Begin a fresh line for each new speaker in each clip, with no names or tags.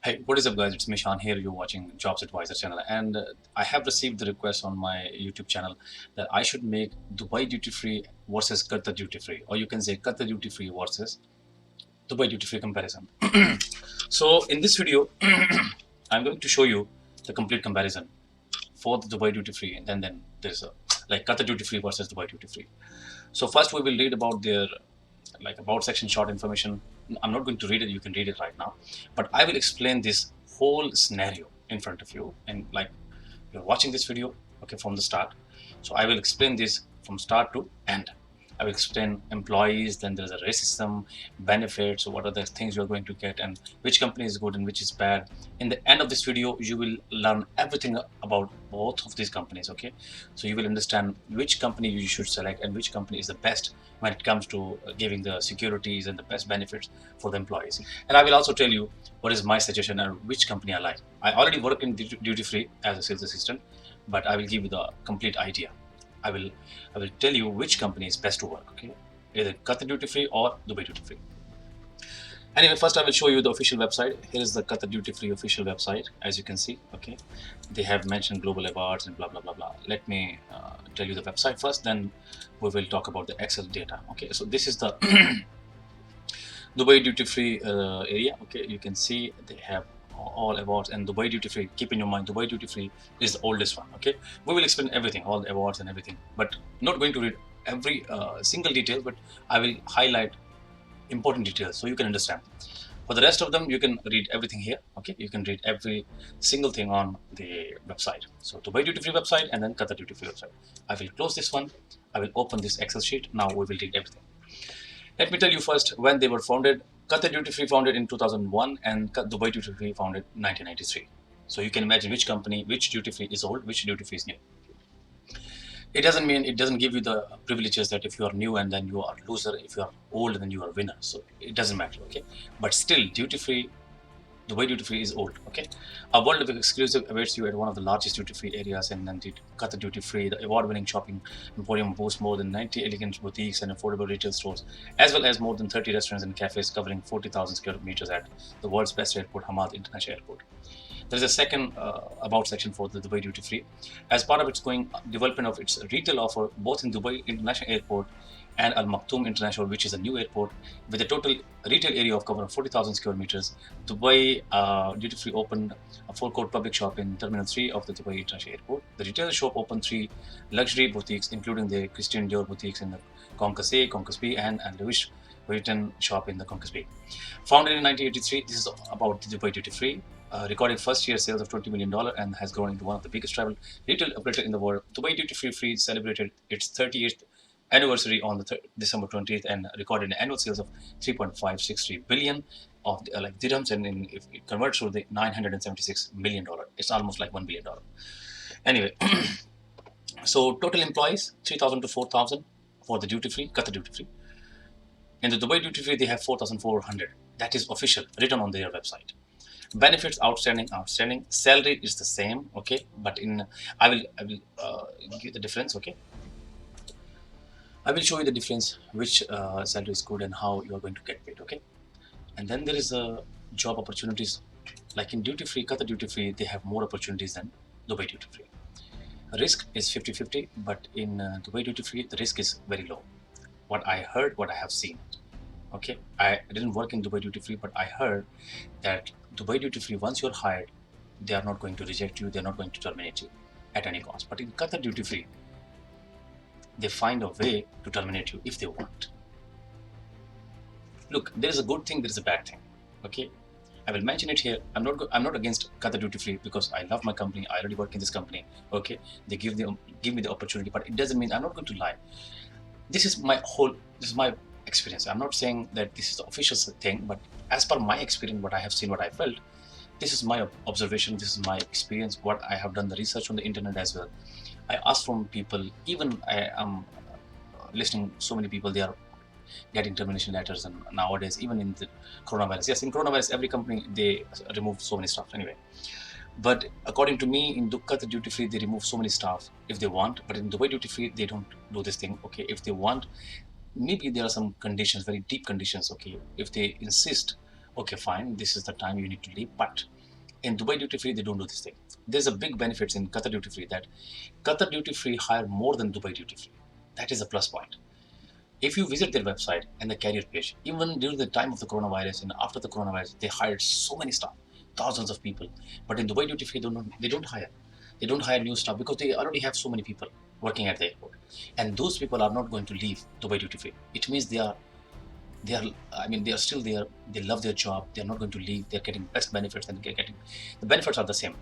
Hi, what is up, guys? It's Mishan here. You're watching Jobs Advisor channel, and I have received the request on my YouTube channel that I should make Dubai duty free versus Qatar duty free, or you can say Qatar duty free versus Dubai duty free comparison. So, in this video, I'm going to show you the complete comparison for the Dubai duty free, and then there's a like Qatar duty free versus Dubai duty free. So, first we will read about their about section short information. I'm not going to read it, you can read it right now, but I will explain this whole scenario in front of you, and like you're watching this video, okay, from the start. So I will explain this from start to end. I will explain employees, then there's a racism, benefits, so what are the things you're going to get, and which company is good and which is bad. In the end of this video, you will learn everything about both of these companies, okay? So you will understand which company you should select and which company is the best when it comes to giving the securities and the best benefits for the employees. And I will also tell you what is my suggestion and which company I like. I already work in duty free as a sales assistant, but I will give you the complete idea. I will tell you which company is best to work, okay? Either Qatar duty free or Dubai duty free. Anyway, first I will show you the official website. Here is the Qatar duty free official website, as you can see, okay? They have mentioned global awards and blah, blah, blah, blah. Let me tell you the website first, then we will talk about the Excel data, okay? So this is the Dubai duty free area, okay? You can see they have all awards, and Dubai duty free, keep in your mind, Dubai duty free is the oldest one, okay? We will explain everything, all the awards and everything, but not going to read every single detail, but I will highlight important details so you can understand. For the rest of them, you can read everything here, okay? You can read every single thing on the website. So Dubai duty free website and then Qatar duty free website. I will close this one. I will open this Excel sheet. Now we will read everything. Let me tell you first when they were founded. Qatar duty free founded in 2001 and Dubai duty free founded 1993. So you can imagine which company, which duty free is old, which duty free is new. It doesn't mean, it doesn't give you the privileges that if you are new and then you are loser, if you are old then you are winner. So it doesn't matter, okay? But still, duty free, Dubai duty free is old, okay? A world of exclusive awaits you at one of the largest duty free areas, and then Qatar duty free, the award-winning shopping emporium boasts more than 90 elegant boutiques and affordable retail stores, as well as more than 30 restaurants and cafes covering 40,000 square meters at the world's best airport, Hamad International Airport. There is a second about section for the Dubai duty free. As part of its going development of its retail offer, both in Dubai International Airport and Al Maktoum International, which is a new airport with a total retail area of cover of 40,000 square meters, Dubai duty free opened a full-court public shop in Terminal 3 of the Dubai International Airport. The retail shop opened 3 luxury boutiques, including the Christian Dior boutiques in the Concourse A, Concourse B, and Louis Vuitton shop in the Concourse B. Founded in 1983, this is about the Dubai duty free. Recorded first year sales of $20 million and has grown into one of the biggest travel retail operator in the world. Dubai Duty Free celebrated its 38th anniversary on the December 20th and recorded an annual sales of 3.563 billion of dirhams, and if it converts to the $976 million, it's almost like $1 billion. Anyway, so total employees 3,000 to 4,000 for the duty free, Qatar duty free. In the Dubai duty free, they have 4,400. That is official, written on their website. Benefits outstanding. Salary is the same, okay, but in I will give the difference, okay. I will show you the difference, which salary is good and how you are going to get paid, okay. And then there is a job opportunities. Like in duty free, Qatar duty free, they have more opportunities than Dubai duty free. Risk is 50-50, but in Dubai duty free, the risk is very low. What I heard, what I have seen, okay. I didn't work in Dubai duty free, but I heard that Dubai duty free, once you're hired, they are not going to reject you, they're not going to terminate you at any cost. But in Qatar duty free, they find a way to terminate you if they want. Look, there is a good thing, there is a bad thing, okay. I will mention it here. I'm not against Qatar duty free because I love my company. I already work in this company, okay. They give me the opportunity, but it doesn't mean I'm not going to lie. This is my experience. I'm not saying that this is the official thing, but as per my experience, what I have seen, what I felt, this is my observation, this is my experience, what I have done the research on the internet as well. I asked from people, even I am listening so many people, they are getting termination letters, and nowadays even in the coronavirus, yes, in coronavirus every company they remove so many stuff anyway. But according to me, in Qatar duty free, they remove so many staff if they want, but in Dubai duty free, they don't do this thing, okay. If they want, maybe there are some conditions, very deep conditions, okay. If they insist, okay, fine, this is the time you need to leave, but In Dubai duty free, they don't do this thing. There's a big benefits in Qatar duty free, that Qatar duty free hire more than Dubai duty free. That is a plus point. If you visit their website and the career page, even during the time of the coronavirus and after the coronavirus, they hired so many staff, thousands of people. But in Dubai duty free, they don't hire. They don't hire new staff because they already have so many people working at the airport, and those people are not going to leave Dubai duty free. It means they are, I mean, they are still there. They love their job. They are not going to leave. They're getting best benefits, and they're getting the benefits are the same.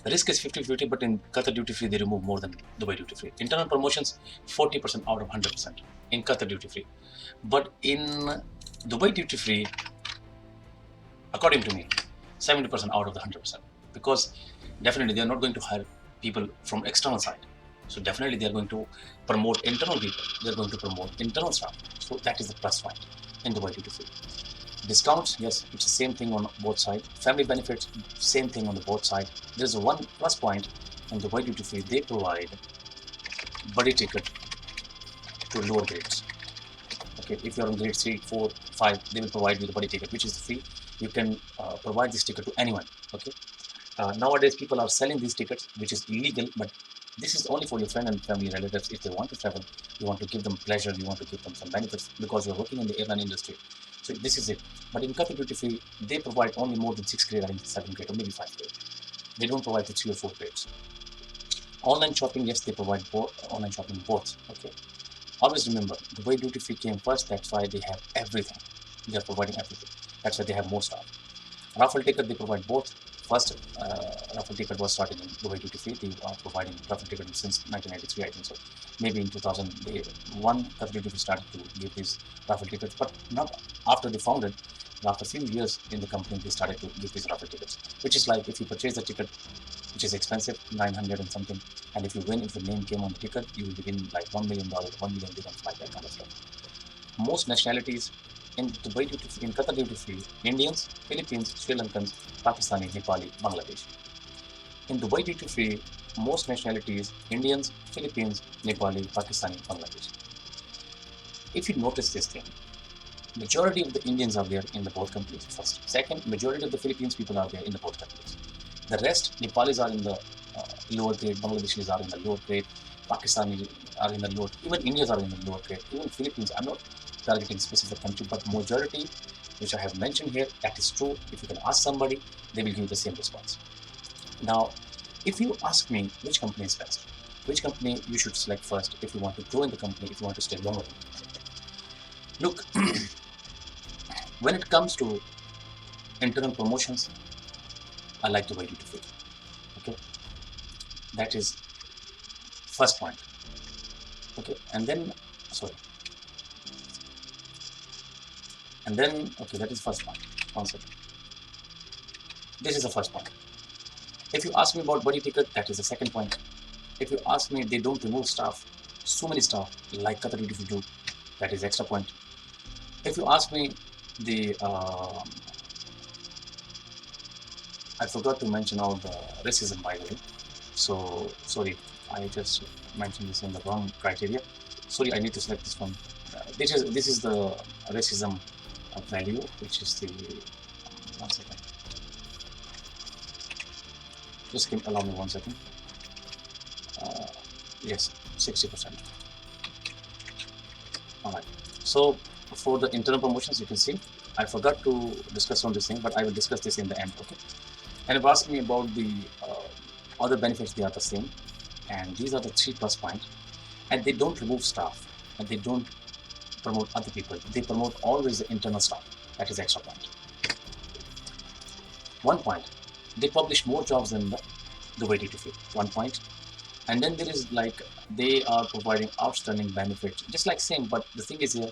The risk is 50-50, but in Qatar duty free, they remove more than Dubai duty free. Internal promotions, 40% out of 100% in Qatar duty free. But in Dubai duty free, according to me, 70% out of the 100%. Because definitely they are not going to hire people from external side. So definitely they are going to promote internal people. They are going to promote internal staff. So that is the plus point in Dubai duty free. Discounts, yes, it's the same thing on both sides. Family benefits, same thing on the both sides. There's a one plus point in Dubai duty free. They provide buddy ticket to lower grades. Okay, if you're on grade 3, 4, 5, they will provide you the buddy ticket, which is free. You can provide this ticket to anyone. Okay. Nowadays, people are selling these tickets, which is illegal, but this is only for your friend and family relatives. If they want to travel, you want to give them pleasure, you want to give them some benefits because you're working in the airline industry. So this is it. But in Qatar duty free, they provide only more than 6 grade, I think 7 grade, or maybe 5 grade. They don't provide the 3 or 4 grades. Online shopping, yes, they provide online shopping both. Okay. Always remember, Dubai duty free came first. That's why they have everything. They are providing everything. That's why they have more staff. Raffle ticket, they provide both. First, raffle ticket was started in Dubai duty free. They are providing raffle ticket since 1993, I think so. Maybe in 2001, Qatar duty free started to give these raffle tickets, but not after they founded. After a few years in the company, they started to give these raffle tickets, which is like if you purchase the ticket, which is expensive, 900 and something, and if you win, if the name came on the ticket, you will win like $1 million, 1 million dirhams, like that kind of stuff. Most nationalities in Dubai duty free, in Qatar duty free, Indians, Philippines, Sri Lankans, Pakistani, Nepali, Bangladesh. In Dubai duty free, most nationalities, Indians, Philippines, Nepali, Pakistani, Bangladesh. If you notice this thing, majority of the Indians are there in the both countries first. Second, majority of the Philippines people are there in the both countries. The rest, Nepalis are in the lower grade, Bangladeshis are in the lower grade, Pakistanis are in the lower, even Indians are in the lower grade, even Philippines. I'm not targeting specific country, but majority, which I have mentioned here, that is true. If you can ask somebody, they will give you the same response. Now, if you ask me which company is best, which company you should select first if you want to grow in the company, if you want to stay longer. Look, when it comes to internal promotions, I like Dubai duty free. Okay, that is first point. Okay, and then sorry, and then okay, that is first point. One second. This is the first point. If you ask me about buddy ticket, that is the second point. If you ask me, they don't remove staff, so many staff like Qatar duty free do, that is extra point. If you ask me, the I forgot to mention all the racism, by the way. So sorry, I just mentioned this in the wrong criteria. Sorry, I need to select this one. This is the racism value, which is the 1 second. Just allow me 1 second. Yes, 60%. All right. So for the internal promotions, you can see I forgot to discuss on this thing, but I will discuss this in the end. Okay. And if you ask me about the other benefits, they are the same, and these are the 3 plus points. And they don't remove staff, and they don't promote other people. They promote always the internal staff. That is extra point. 1 point. They publish more jobs than the Dubai duty free. 1 point. And then there is like they are providing outstanding benefits, just like same. But the thing is here,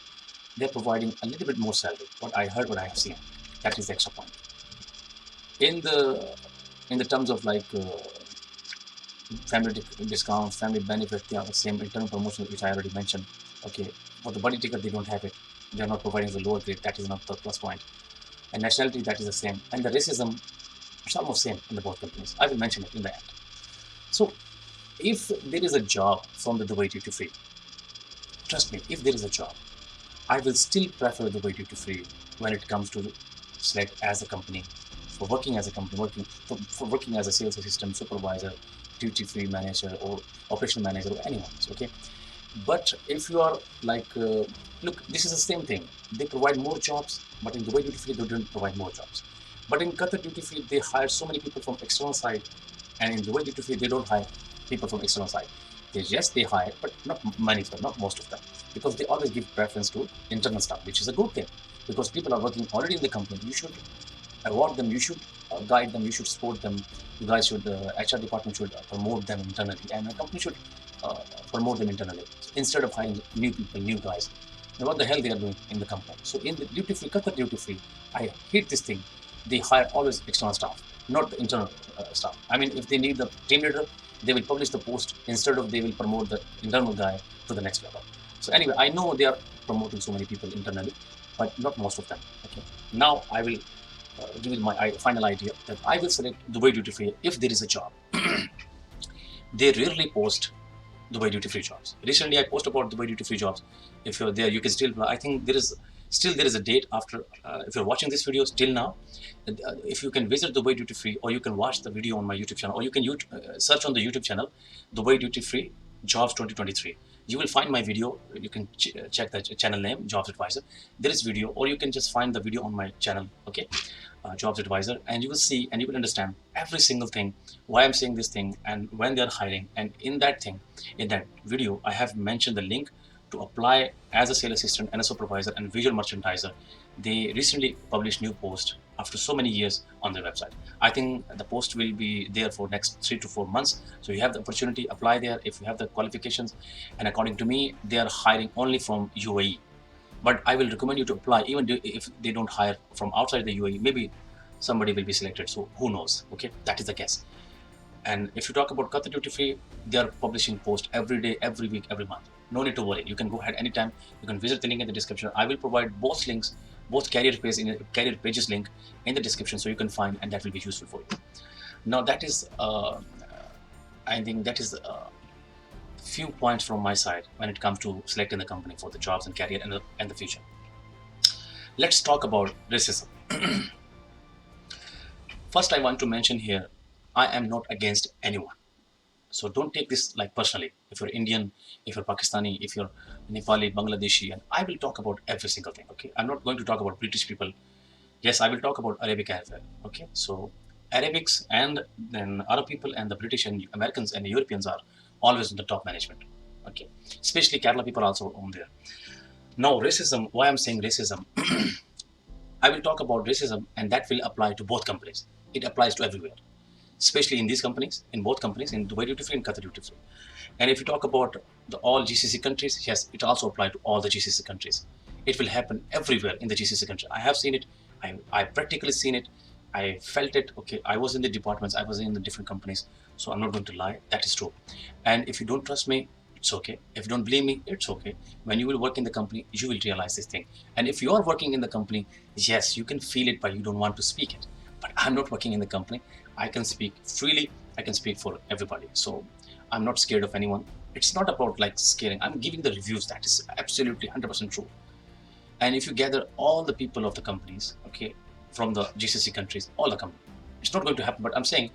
they're providing a little bit more salary. What I heard, what I have seen, that is the extra point. In the terms of like family discounts, family benefits, they are the same. Internal promotions, which I already mentioned. Okay, for the buddy ticket, they don't have it. They are not providing the lower grade. That is not the plus point. And nationality, that is the same. And the racism, it's almost same in the both companies. I will mention it in the end. So if there is a job from the Dubai duty free, trust me, if there is a job, I will still prefer Dubai duty free when it comes to select as a company for working as a company, for working as a sales assistant, supervisor, duty-free manager, or operational manager, or anyone. Okay, but if you are like, look, this is the same thing. They provide more jobs, but in Dubai duty free they don't provide more jobs. But in Qatar duty free they hire so many people from external side, and in Dubai duty free they don't hire people from external side. Yes, they hire, but not many of them, not most of them, because they always give preference to internal staff, which is a good thing, because people are working already in the company. You should award them, you should guide them, you should support them. You guys should, HR department should promote them internally, and the company should uh, promote them internally, so instead of hiring new people, new guys. Now, what the hell they are doing in the company? So in the duty free, Qatar duty free, I hate this thing. They hire always external staff, not the internal staff. I mean, if they need the team leader, they will publish the post instead of they will promote the internal guy to the next level. So anyway, I know they are promoting so many people internally, but not most of them. Okay. Now I will give you my final idea that I will select Dubai duty free if there is a job. They rarely post Dubai duty free jobs. Recently, I posted about Dubai duty free jobs. If you're there, you can still. I think there is a date after. If you're watching this video still now, if you can visit Dubai duty free, or you can watch the video on my YouTube channel, or you can search on the YouTube channel Dubai duty free jobs 2023. You will find my video. You can check the channel name, Jobs Advisor. There is video, or you can just find the video on my channel. Okay, Jobs Advisor, and you will see and you will understand every single thing, why I'm saying this thing, and when they're hiring. And in that thing, in that video, I have mentioned the link to apply as a sales assistant and a supervisor and visual merchandiser. They recently published new post after so many years on their website. I think the post will be there for next 3 to 4 months. So you have the opportunity, apply there if you have the qualifications. And according to me, they are hiring only from UAE. But I will recommend you to apply even if they don't hire from outside the UAE. Maybe somebody will be selected. So who knows? Okay, that is the guess. And if you talk about Qatar duty free, they are publishing posts every day, every week, every month. No need to worry. You can go ahead anytime. You can visit the link in the description. I will provide both links, both career pages link in the description, so you can find, and that will be useful for you. Now that is, I think that is few points from my side when it comes to selecting the company for the jobs and career and the future. Let's talk about racism. First, I want to mention here, I am not against anyone. So don't take this like personally. If you're Indian, if you're Pakistani, if you're Nepali, Bangladeshi, and I will talk about every single thing. Okay, I'm not going to talk about British people. Yes, I will talk about Arabic as well. Okay, so Arabics and then Arab people and the British and Americans and the Europeans are always in the top management. Okay, especially Kerala people are also on there. Now racism. Why I'm saying racism? I will talk about racism, and that will apply to both companies. It applies to everywhere, especially in these companies, in both companies, in Dubai duty free and Qatar duty free. And if you talk about all GCC countries, yes, it also applies to all the GCC countries. It will happen everywhere in the GCC country. I have seen it. I practically seen it. I felt it. Okay, I was in the departments. I was in the different companies. So I'm not going to lie. That is true. And if you don't trust me, it's okay. If you don't believe me, it's okay. When you will work in the company, you will realize this thing. And if you are working in the company, yes, you can feel it, but you don't want to speak it. But I'm not working in the company. I can speak freely. I can speak for everybody. So I'm not scared of anyone. It's not about like scaring. I'm giving the reviews. That is absolutely 100% true. And if you gather all the people of the companies, okay, from the GCC countries, all the companies, it's not going to happen. But I'm saying,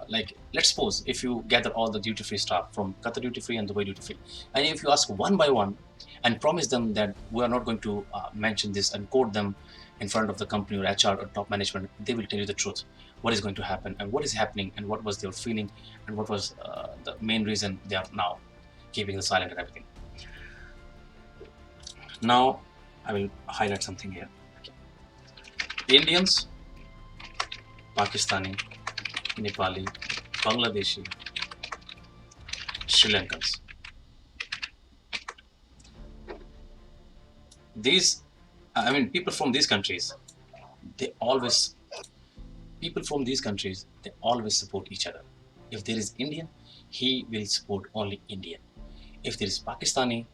like, let's suppose if you gather all the duty-free staff from Qatar duty-free and Dubai duty-free, and if you ask one by one and promise them that we are not going to mention this and quote them in front of the company or HR or top management, they will tell you the truth, what is going to happen and what is happening and what was their feeling and what was the main reason they are now keeping the silent and everything. Now, I will highlight something here. Okay. Indians, Pakistani, Nepali, Bangladeshi, Sri Lankans. These, I mean, people from these countries, people from these countries, they always support each other. If there is Indian, he will support only Indian. If there is Pakistani,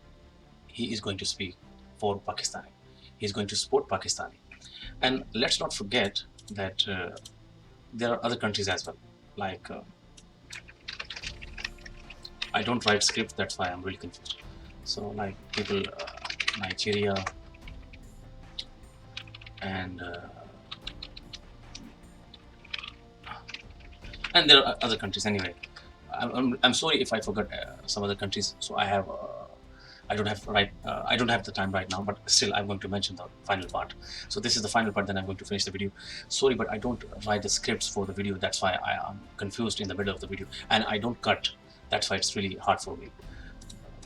he is going to speak for Pakistani. He is going to support Pakistani. And let's not forget that there are other countries as well. Like, I don't write script, that's why I'm really confused. So like people, Nigeria and and there are other countries anyway. I'm sorry if I forgot some other countries. So I have I don't have I don't have the time right now, but still I'm going to mention the final part. So this is the final part, then I'm going to finish the video. Sorry, but I don't write the scripts for the video. That's why I am confused in the middle of the video, and I don't cut. That's why it's really hard for me,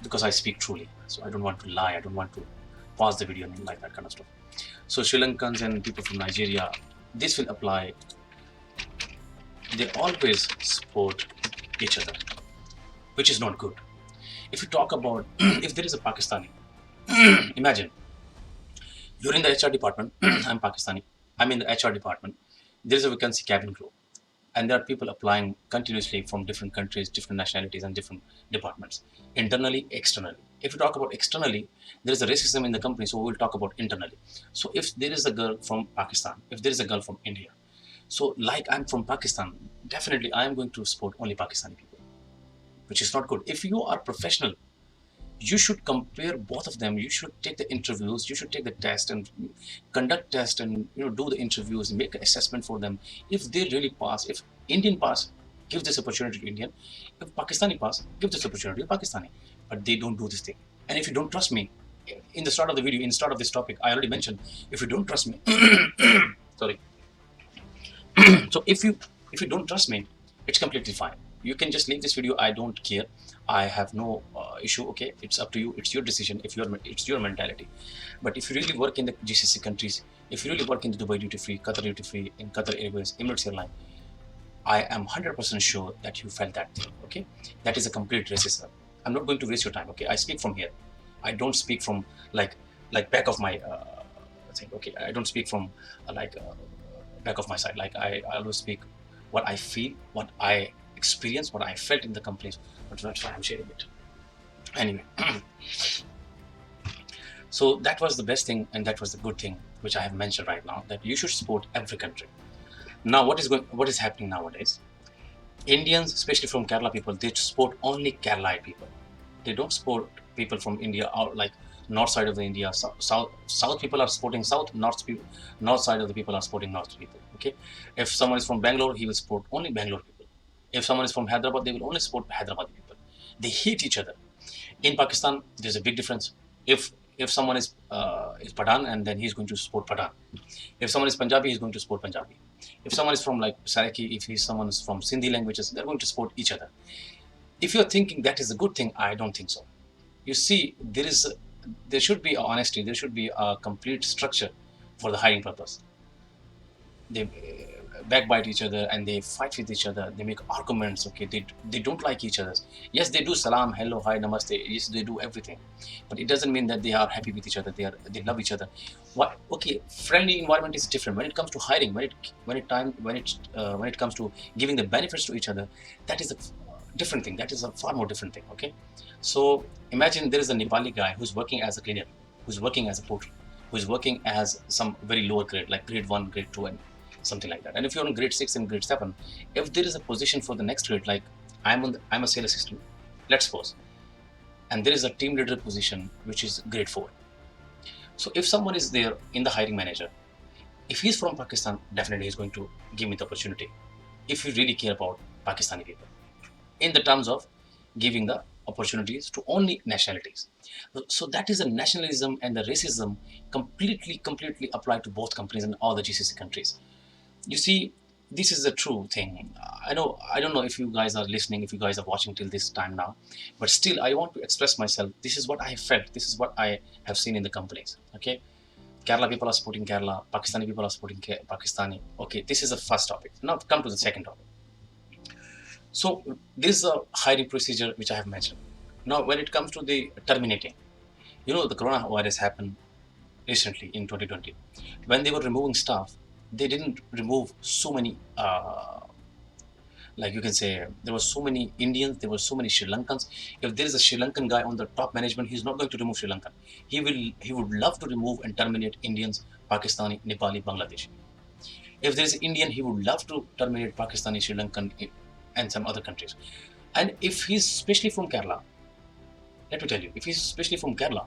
because I speak truly. So I don't want to lie. I don't want to pause the video and like that kind of stuff. So Sri Lankans and people from Nigeria, this will apply. They always support each other, which is not good. If you talk about, if there is a Pakistani, imagine you're in the HR department. I'm Pakistani. I'm in the HR department. There is a vacancy cabin crew, and there are people applying continuously from different countries, different nationalities, and different departments, internally, externally. If you talk about externally, there is a racism in the company, so we will talk about internally. So if there is a girl from Pakistan, if there is a girl from India, so like I'm from Pakistan, definitely I am going to support only Pakistani people, which is not good. If you are professional, you should compare both of them. You should take the interviews, you should take the test and conduct test, and do the interviews, make an assessment for them. If they really pass, if Indian pass, give this opportunity to Indian. If Pakistani pass, give this opportunity to Pakistani. But they don't do this thing. And if you don't trust me, in the start of the video, in the start of this topic, I already mentioned, if you don't trust me, sorry. So if you don't trust me, it's completely fine. You can just leave this video. I don't care. I have no issue. Okay, it's up to you. It's your decision. It's your mentality. But if you really work in the GCC countries, if you really work in the Dubai duty free, Qatar duty free, in Qatar Airways, Emirates airline, I am 100% sure that you felt that thing. Okay, that is a complete racism. I'm not going to waste your time. Okay, I speak from here. I don't speak from like back of my thing. Okay, I don't speak from back of my side. Like I always speak what I feel, what I experience, what I felt in the companies. But that's why I'm sharing it. Anyway, so that was the best thing, and that was the good thing which I have mentioned right now, that you should support every country. Now, what is happening nowadays? Indians, especially from Kerala people, they support only Kerala people. They don't support people from India or like north side of the India. South people are supporting south. North side of the people are supporting north people. Okay, if someone is from Bangalore, he will support only Bangalore people. If someone is from Hyderabad, they will only support Hyderabad people. They hate each other. In Pakistan, there's a big difference. If someone is Pathan, and then he's going to support Pathan. If someone is Punjabi, he's going to support Punjabi. If someone is from like Saraiki, if someone is from Sindhi languages, they're going to support each other. If you're thinking that is a good thing, I don't think so. You see, there should be honesty. There should be a complete structure for the hiring purpose. They backbite each other and they fight with each other. They make arguments. Okay, they don't like each other. Yes, they do salam, hello, hi, namaste. Yes, they do everything, but it doesn't mean that they are happy with each other. They love each other. What? Okay, friendly environment is different. When it comes to hiring, when it comes to giving the benefits to each other, that is a different thing. That is a far more different thing. Okay, so imagine there is a Nepali guy who's working as a cleaner, who's working as a porter, who's working as some very lower grade, like grade 1, grade 2, and something like that. And if you're on grade 6 and grade 7, if there is a position for the next grade, like I'm a sales assistant, let's suppose, and there is a team leader position which is grade 4. So if someone is there in the hiring manager, if he's from Pakistan, definitely he's going to give me the opportunity. If you really care about Pakistani people, in the terms of giving the opportunities to only nationalities. So that is a nationalism and the racism completely applied to both companies and all the GCC countries. You see, this is a true thing. I don't know if you guys are listening, if you guys are watching till this time now, but still I want to express myself. This is what I felt. This is what I have seen in the companies. Okay, Kerala people are supporting Kerala, Pakistani people are supporting Pakistani. Okay, this is the first topic. Now come to the second topic. So this is a hiring procedure which I have mentioned. Now when it comes to the terminating, the coronavirus happened recently in 2020. When they were removing staff, they didn't remove so many, like you can say, there were so many Indians, there were so many Sri Lankans. If there is a Sri Lankan guy on the top management, he's not going to remove Sri Lankan. He would love to remove and terminate Indians, Pakistani, Nepali, Bangladeshi. If there is an Indian, he would love to terminate Pakistani, Sri Lankan, and some other countries. And if he's especially from Kerala, let me tell you, if he's especially from Kerala,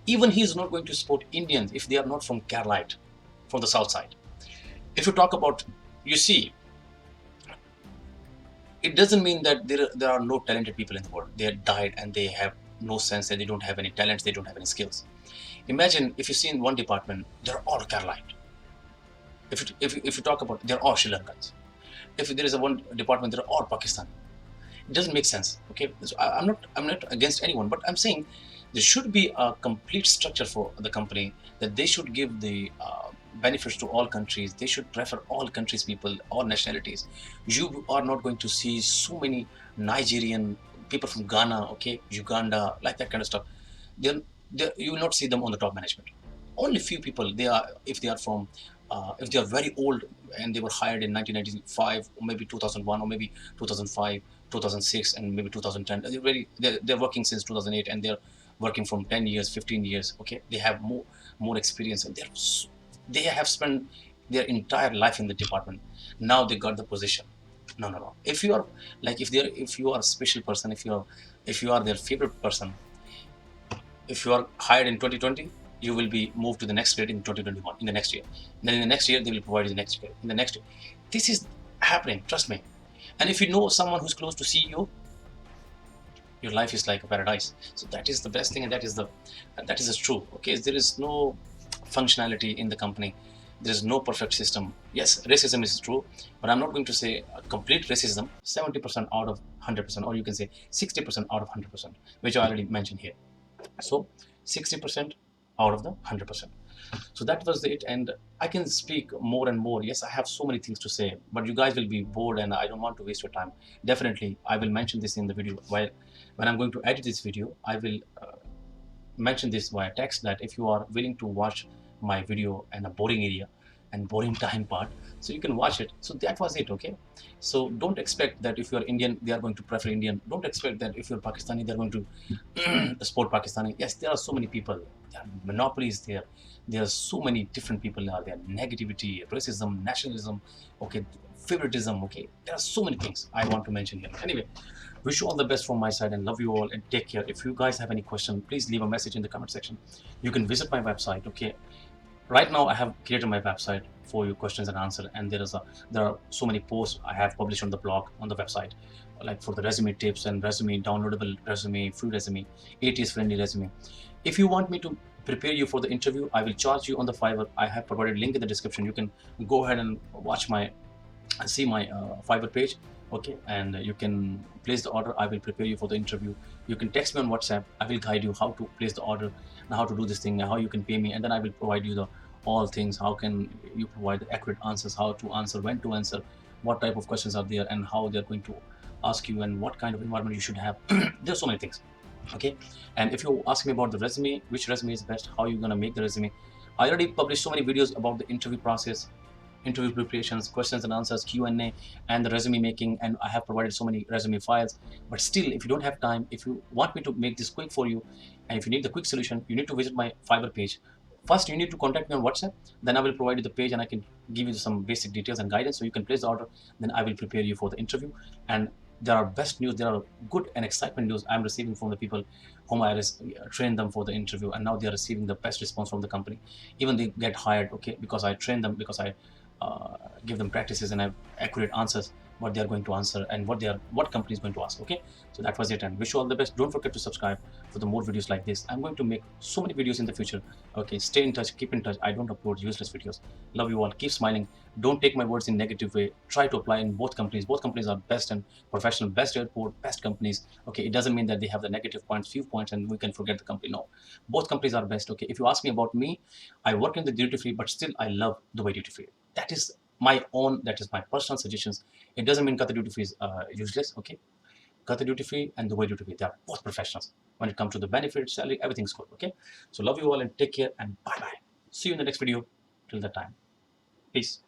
even he's not going to support Indians if they are not from Kerala, from the south side. If you talk about, you see, it doesn't mean that there are no talented people in the world. They are died and they have no sense and they don't have any talents, they don't have any skills. Imagine if you see in one department, they're all Caroline. If you talk about, they're all Sri Lankans. If there is a one department, they're all Pakistani. It doesn't make sense. Okay, so I'm not against anyone, but I'm saying there should be a complete structure for the company, that they should give the benefits to all countries. They should prefer all countries people, all nationalities. You are not going to see so many Nigerian people from Ghana, okay, Uganda, like that kind of stuff. You will not see them on the top management. Only few people, they are, if they are from if they are very old and they were hired in 1995 or maybe 2001 or maybe 2005, 2006 and maybe 2010. They're working since 2008 and they're working from 10 years, 15 years. Okay, they have more experience and they have spent their entire life in the department. Now they got the position. No. If you are like, if you are a special person, if you are their favorite person, if you are hired in 2020, you will be moved to the next grade in 2021, in the next year. Then in the next year, they will provide you the next grade. In the next year. This is happening, trust me. And if you know someone who's close to CEO, your life is like a paradise. So that is the best thing, and that is the true. Okay, there is no functionality in the company. There is no perfect system. Yes, racism is true, but I'm not going to say complete racism. 70% out of 100%, or you can say 60% out of 100%, which I already mentioned here. So 60% out of the 100%. So that was it, and I can speak more and more. Yes, I have so many things to say, but you guys will be bored and I don't want to waste your time. Definitely I will mention this in the video. While when I'm going to edit this video, I will mention this via text, that if you are willing to watch my video and a boring area and boring time part, so you can watch it. So that was it. Okay, so don't expect that if you're Indian they are going to prefer Indian. Don't expect that if you're Pakistani they're going to support Pakistani. Yes, there are so many people, there are monopolies there. There are so many different people are there. Negativity, racism, nationalism, okay, favoritism. Okay, there are so many things I want to mention here. Anyway, wish you all the best from my side and love you all and take care. If you guys have any question, please leave a message in the comment section. You can visit my website. Okay, right now I have created my website for your questions and answer, and there are so many posts I have published on the blog, on the website, like for the resume tips and resume, downloadable resume, free resume, ATS friendly resume. If you want me to prepare you for the interview, I will charge you on the Fiverr. I have provided link in the description. You can go ahead and watch my see my Fiverr page. Okay, and you can place the order. I will prepare you for the interview. You can text me on WhatsApp. I will guide you how to place the order and how to do this thing and how you can pay me, and then I will provide you the all things. How can you provide the accurate answers, how to answer, when to answer, what type of questions are there, and how they're going to ask you, and what kind of environment you should have. There's so many things. Okay, and if you ask me about the resume, which resume is best, how you're going to make the resume, I already published so many videos about the interview process, interview preparations, questions and answers, Q&A, and the resume making, and I have provided so many resume files. But still, if you don't have time, if you want me to make this quick for you, and if you need the quick solution, you need to visit my Fiverr page. First, you need to contact me on WhatsApp. Then I will provide you the page and I can give you some basic details and guidance so you can place the order. Then I will prepare you for the interview. And there are best news, there are good and excitement news I'm receiving from the people whom I trained them for the interview, and now they are receiving the best response from the company. Even they get hired, okay, because I train them, because I give them practices and have accurate answers what they are going to answer and what company is going to ask. Okay, so that was it, and wish you all the best. Don't forget to subscribe for the more videos like this. I'm going to make so many videos in the future. Okay, stay in touch, keep in touch. I don't upload useless videos. Love you all, keep smiling. Don't take my words in negative way. Try to apply in both companies. Both companies are best and professional, best airport, best companies. Okay, it doesn't mean that they have the negative points, few points, and we can forget the company. No, both companies are best. Okay, if you ask me about me, I work in the duty free, but still I love Dubai duty free. That is my own, that is my personal suggestions. It doesn't mean Qatar duty free is useless. Okay, Qatar duty free and Dubai duty free, they are both professionals. When it comes to the benefits, salary, everything's good. Okay, so love you all and take care and bye bye. See you in the next video. Till that time, peace.